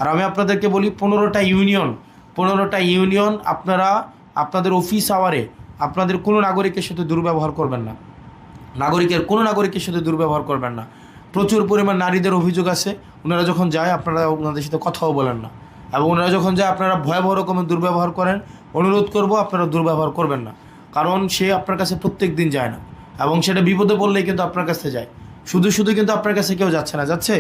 আর আমি আপনাদেরকে বলি 15টা ইউনিয়ন আপনারা আপনাদের অফিস আওয়ারে আপনাদের কোনো নাগরিকের সাথে দুর্ব্যবহার করবেন না, কোনো নাগরিকের সাথে দুর্ব্যবহার করবেন না। প্রচুর পরিমাণ নারীদের অভিযোগ আছে, ওনারা যখন যায় আপনারা ওনাদের সাথে কথাও বলেন না, এবং ওনারা যখন যায় আপনারা ভয়াবহ রকমের দুর্ব্যবহার করেন। অনুরোধ করব আপনারা দুর্ব্যবহার করবেন না, কারণ সে আপনার কাছে প্রত্যেক দিন যায় না, এবং সেটা বিপদে পড়লেই কিন্তু আপনার কাছে যায়। শুধু কিন্তু আপনার কাছে কেউ যাচ্ছে না, যাচ্ছে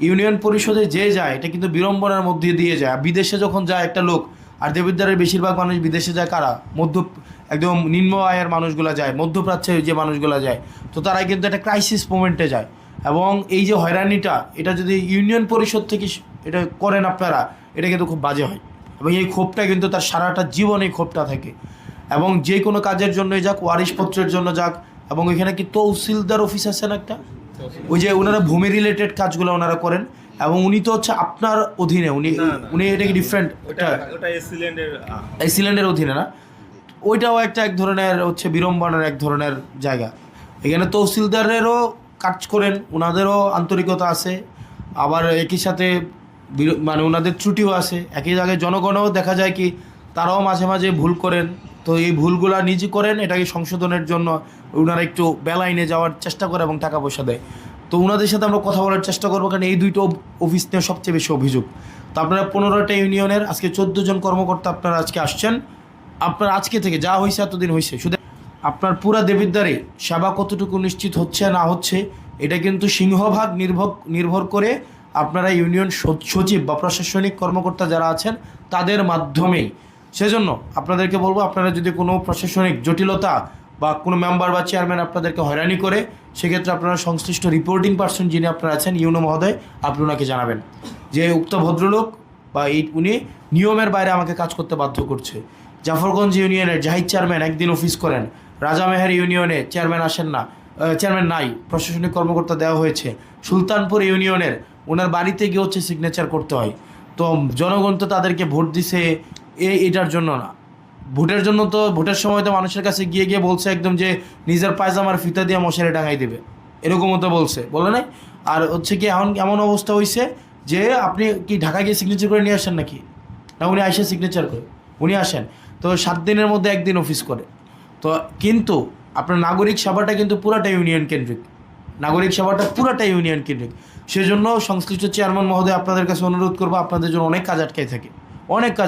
ইউনিয়ন পরিষদে যে যায় এটা কিন্তু বিড়ম্বনার মধ্যে দিয়ে যায়। বিদেশে যখন যায় একটা লোক, আর দেবিদ্বারের বেশিরভাগ মানুষ বিদেশে যায় কারা? একদম নিম্ন আয়ের মানুষগুলো যায়, মধ্যপ্রাচ্যের যে মানুষগুলো যায়, তো তারা কিন্তু একটা ক্রাইসিস মোমেন্টে যায়। এবং এই যে হয়রানিটা, এটা যদি ইউনিয়ন পরিষদ থেকে এটা করেন আপনারা, এটা কিন্তু খুব বাজে হয়, এবং এই ক্ষোভটা কিন্তু তার সারাটা জীবন এই ক্ষোভটা থাকে। এবং যে কোনো কাজের জন্যই যাক, ওয়ারিশপত্রের জন্য যাক, এবং এখানে কি তহসিলদার অফিস আছে না একটা, ওই যে ওনারা ভূমি রিলেটেড কাজগুলো ওনারা করেন, এবং উনি তো হচ্ছে আপনার অধীনে, উনি এটা কি ডিফারেন্ট, আইসল্যান্ডের অধীনে না? ওইটাও এক ধরনের হচ্ছে বিড়ম্বনার এক ধরনের জায়গা। এখানে তহসিলদারেরও কাজ করেন, ওনাদেরও আন্তরিকতা আছে, আবার একই সাথে মানে ওনাদের ত্রুটিও আছে। একই জায়গায় জনগণও দেখা যায় কি তারাও মাঝে মাঝে ভুল করেন, তো এই ভুলগুলা নিজে করেন, এটাকে সংশোধনের জন্য ওনারা একটু বেলাইনে যাওয়ার চেষ্টা করে এবং টাকা পয়সা দেয়। তো ওনাদের সাথে আমরা কথা বলার চেষ্টা করবো, কারণ এই দুইটো অফিস নিয়ে সবচেয়ে বেশি অভিযোগ। তো আপনারা 15টা ইউনিয়নের আজকে 14 জন কর্মকর্তা আপনারা আজকে আসছেন। আপনার আজকে থেকে যা হয়েছে এতদিন হয়েছে, শুধু আপনার পুরা দেবিদ্বারে সেবা কতটুকু নিশ্চিত হচ্ছে না হচ্ছে, এটা কিন্তু সিংহভাগ নির্ভর করে আপনারা ইউনিয়ন সচিব বা প্রশাসনিক কর্মকর্তা যারা আছেন তাদের মাধ্যমেই। সেজন্য আপনাদেরকে বলবো, আপনারা যদি কোনো প্রশাসনিক জটিলতা বা কোনো মেম্বার বা চেয়ারম্যান আপনাদেরকে হয়রানি করে, সেক্ষেত্রে আপনারা সংশ্লিষ্ট রিপোর্টিং পার্সন যিনি আপনারা আছেন ইউনো মহোদয়, আপনি ওনাকে জানাবেন যে উক্ত ভদ্রলোক বা উনি নিয়মের বাইরে আমাকে কাজ করতে বাধ্য করছে। জাফরগঞ্জ ইউনিয়নের জাহিদ চেয়ারম্যান একদিন অফিস করেন, রাজামেহের ইউনিয়নে চেয়ারম্যান আসেন না, চেয়ারম্যান নাই, প্রশাসনিক কর্মকর্তা দেওয়া হয়েছে। সুলতানপুর ইউনিয়নের ওনার বাড়িতে গিয়ে হচ্ছে সিগনেচার করতে হয়। তো জনগণ তো তাদেরকে ভোট দিছে এটার জন্য না, ভোটের জন্য। তো ভোটের সময় তো মানুষের কাছে গিয়ে বলছে একদম যে নিজের পায়জামার ফিতা দিয়ে মশারি টাঙাই দেবে, এরকমও তো বলে নাই। আর হচ্ছে কি এমন অবস্থা হয়েছে যে আপনি কি ঢাকা গিয়ে সিগনেচার করে নিয়ে আসেন নাকি? না, উনি আসে সিগনেচার করে, উনি আসেন তো 7 দিনের মধ্যে একদিন অফিস করে। তো কিন্তু আপনার নাগরিক সেবাটা কিন্তু পুরাটা ইউনিয়ন কেন্দ্রিক, সেজন্য সংশ্লিষ্ট চেয়ারম্যান মহোদয় আপনাদের কাছে অনুরোধ করবো, আপনাদের জন্য অনেক কাজ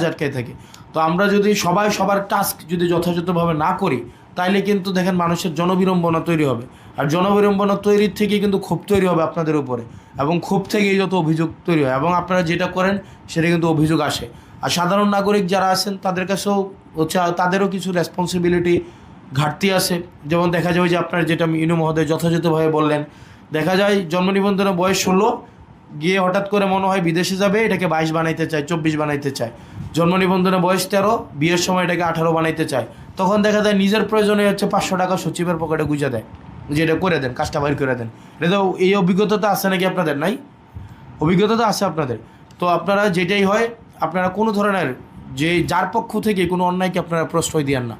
আটকায় থাকে। তো আমরা যদি সবাই সবার টাস্ক যদি যথাযথভাবে না করি, তাইলে কিন্তু দেখেন মানুষের জনবিড়ম্বনা তৈরি হবে, আর জনবিড়ম্বনা তৈরির থেকেই কিন্তু ক্ষোভ তৈরি হবে আপনাদের উপরে, এবং ক্ষোভ থেকেই যত অভিযোগ তৈরি হয়, এবং আপনারা যেটা করেন সেটা কিন্তু অভিযোগ আসে। আর সাধারণ নাগরিক যারা আছেন তাদের কাছেও হচ্ছে তাদেরও কিছু রেসপন্সিবিলিটি ঘাটতি আছে। যেমন দেখা যায় যে আপনার যেটা ইনু মহোদয় যথাযথভাবে বললেন, দেখা যায় জন্ম নিবন্ধনের বয়স 16, গিয়ে হঠাৎ করে মনে হয় বিদেশে যাবে, এটাকে 22 বানাইতে চায়, 24 বানাইতে চায়। জন্ম নিবন্ধনের বয়স 13, বিয়ের সময় এটাকে 18 বানাইতে চায়। তখন দেখা যায় নিজের প্রয়োজনে হচ্ছে 500 টাকা সচিবের পকেটে গুঁজে দেয়, যে এটা করে দেন, কাজটা বাইর করে দেন। এটা তো এই অভিজ্ঞতা তো আছে নাকি আপনাদের? নাই, অভিজ্ঞতা তো আছে আপনাদের। তো আপনারা যেটাই হয়, আপনারা কোনো ধরনের যার পক্ষ থেকে কোনো অন্যায়কে আপনারা প্রশ্রয় দিয়েন না।